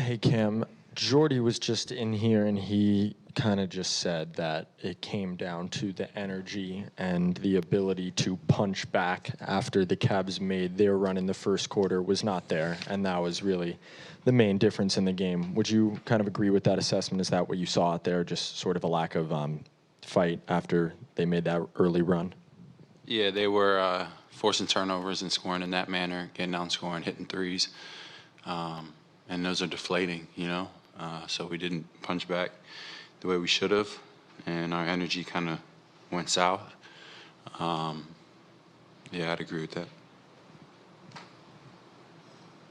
Hey, Cam. Jordy was just in here and he kind of just said that it came down to the energy and the ability to punch back after the Cavs made their run in the first quarter was not there, and that was really the main difference in the game. Would you kind of agree with that assessment? Is that what you saw out there, just sort of a lack of fight after they made that early run? Yeah, they were forcing turnovers and scoring in that manner, getting down scoring, hitting threes. And those are deflating, so we didn't punch back the way we should have, and our energy kind of went south. Yeah, I'd agree with that.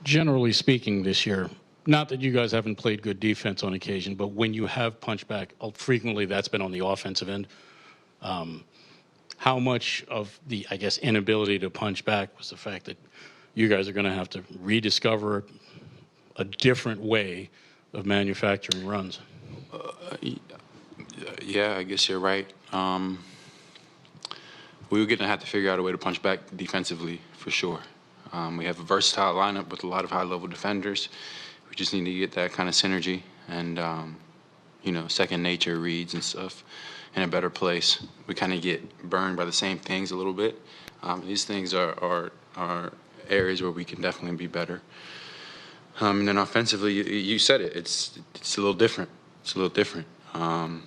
Generally speaking this year, not that you guys haven't played good defense on occasion, but when you have punched back, frequently that's been on the offensive end. How much of the, I guess, inability to punch back was the fact that you guys are going to have to rediscover a different way of manufacturing runs? Yeah, I guess you're right. We were going to have to figure out a way to punch back defensively for sure. We have a versatile lineup with a lot of high-level defenders. We just need to get that kind of synergy and, second nature reads and stuff in a better place. We kind of get burned by the same things a little bit. These things are areas where we can definitely be better. And then offensively, you said it. It's a little different. It's a little different. And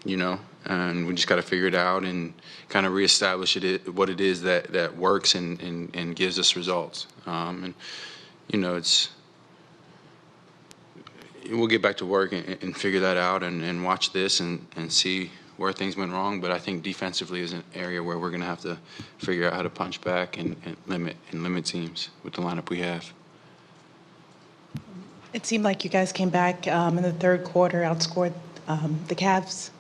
we just got to figure it out and kind of reestablish what it is that works and gives us results. We'll get back to work and figure that out and watch this and see where things went wrong. But I think defensively is an area where we're going to have to figure out how to punch back and limit teams with the lineup we have. It seemed like you guys came back in the third quarter, outscored the Cavs.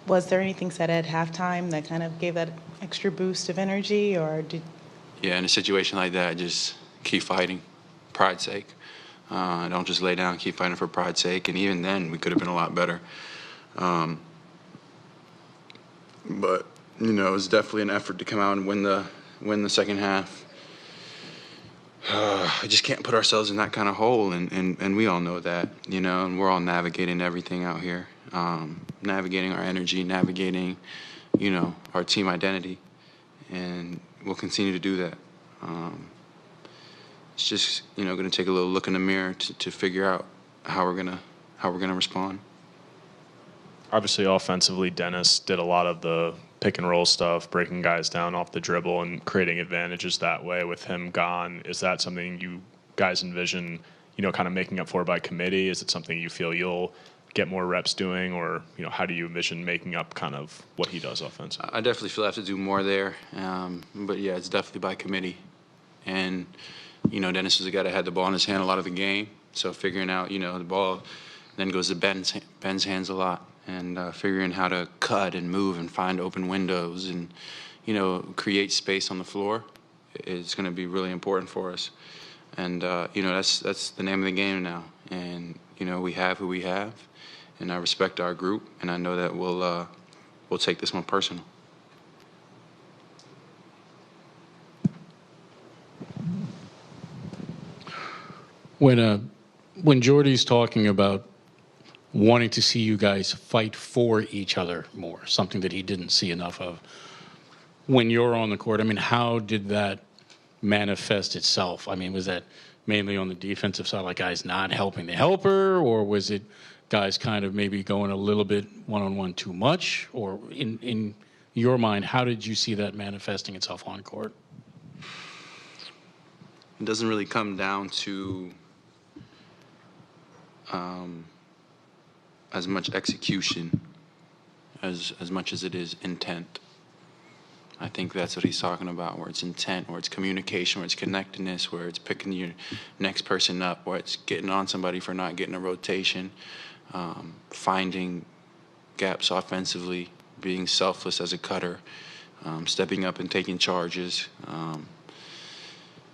Was there anything said at halftime that kind of gave that extra boost of energy, or did? Yeah, in a situation like that, just keep fighting, pride's sake. Don't just lay down, keep fighting for pride's sake. And even then, we could have been a lot better. But it was definitely an effort to come out and win the second half. I just can't put ourselves in that kind of hole, and we all know that, and we're all navigating everything out here, navigating our energy, navigating, our team identity, and we'll continue to do that. It's just, going to take a little look in the mirror to figure out how we're gonna respond. Obviously, offensively, Dennis did a lot of the pick and roll stuff, breaking guys down off the dribble and creating advantages that way. With him gone, is that something you guys envision, kind of making up for by committee? Is it something you feel you'll get more reps doing, or how do you envision making up kind of what he does offensively? I definitely feel I have to do more there, but yeah, it's definitely by committee. And Dennis was a guy that had the ball in his hand a lot of the game, so figuring out the ball then goes to Ben's hands a lot. And figuring how to cut and move and find open windows and, create space on the floor is going to be really important for us. And, that's the name of the game now. And, we have who we have, and I respect our group, and I know that we'll take this one personal. When Jordy's talking about wanting to see you guys fight for each other more, something that he didn't see enough of. When you're on the court, how did that manifest itself? Was that mainly on the defensive side, like guys not helping the helper, or was it guys kind of maybe going a little bit one-on-one too much? Or in your mind, how did you see that manifesting itself on court? It doesn't really come down to as much execution as much as it is intent. I think that's what he's talking about, where it's intent, where it's communication, where it's connectedness, where it's picking your next person up, where it's getting on somebody for not getting a rotation, finding gaps offensively, being selfless as a cutter, stepping up and taking charges,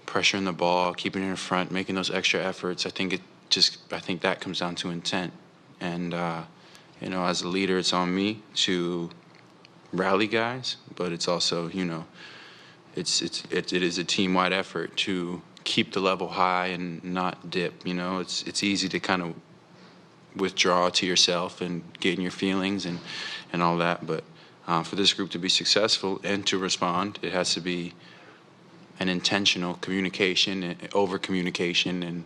pressuring the ball, keeping it in front, making those extra efforts. I think that comes down to intent. And, as a leader, it's on me to rally guys, but it's also, it is a team-wide effort to keep the level high and not dip. You know, it's easy to kind of withdraw to yourself and get in your feelings and all that. But for this group to be successful and to respond, it has to be an intentional communication, over communication,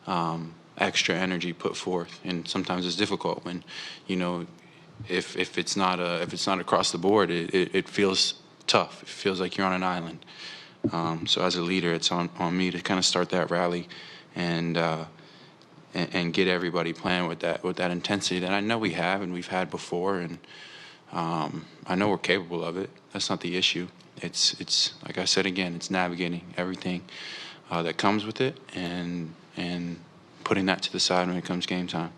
and extra energy put forth. And sometimes it's difficult when, you know, if it's not across the board, it feels tough. It feels like you're on an island. So as a leader, it's on me to kind of start that rally and get everybody playing with that intensity that I know we have and we've had before, and I know we're capable of it. That's not the issue. It's like I said again, it's navigating everything that comes with it and putting that to the side when it comes game time.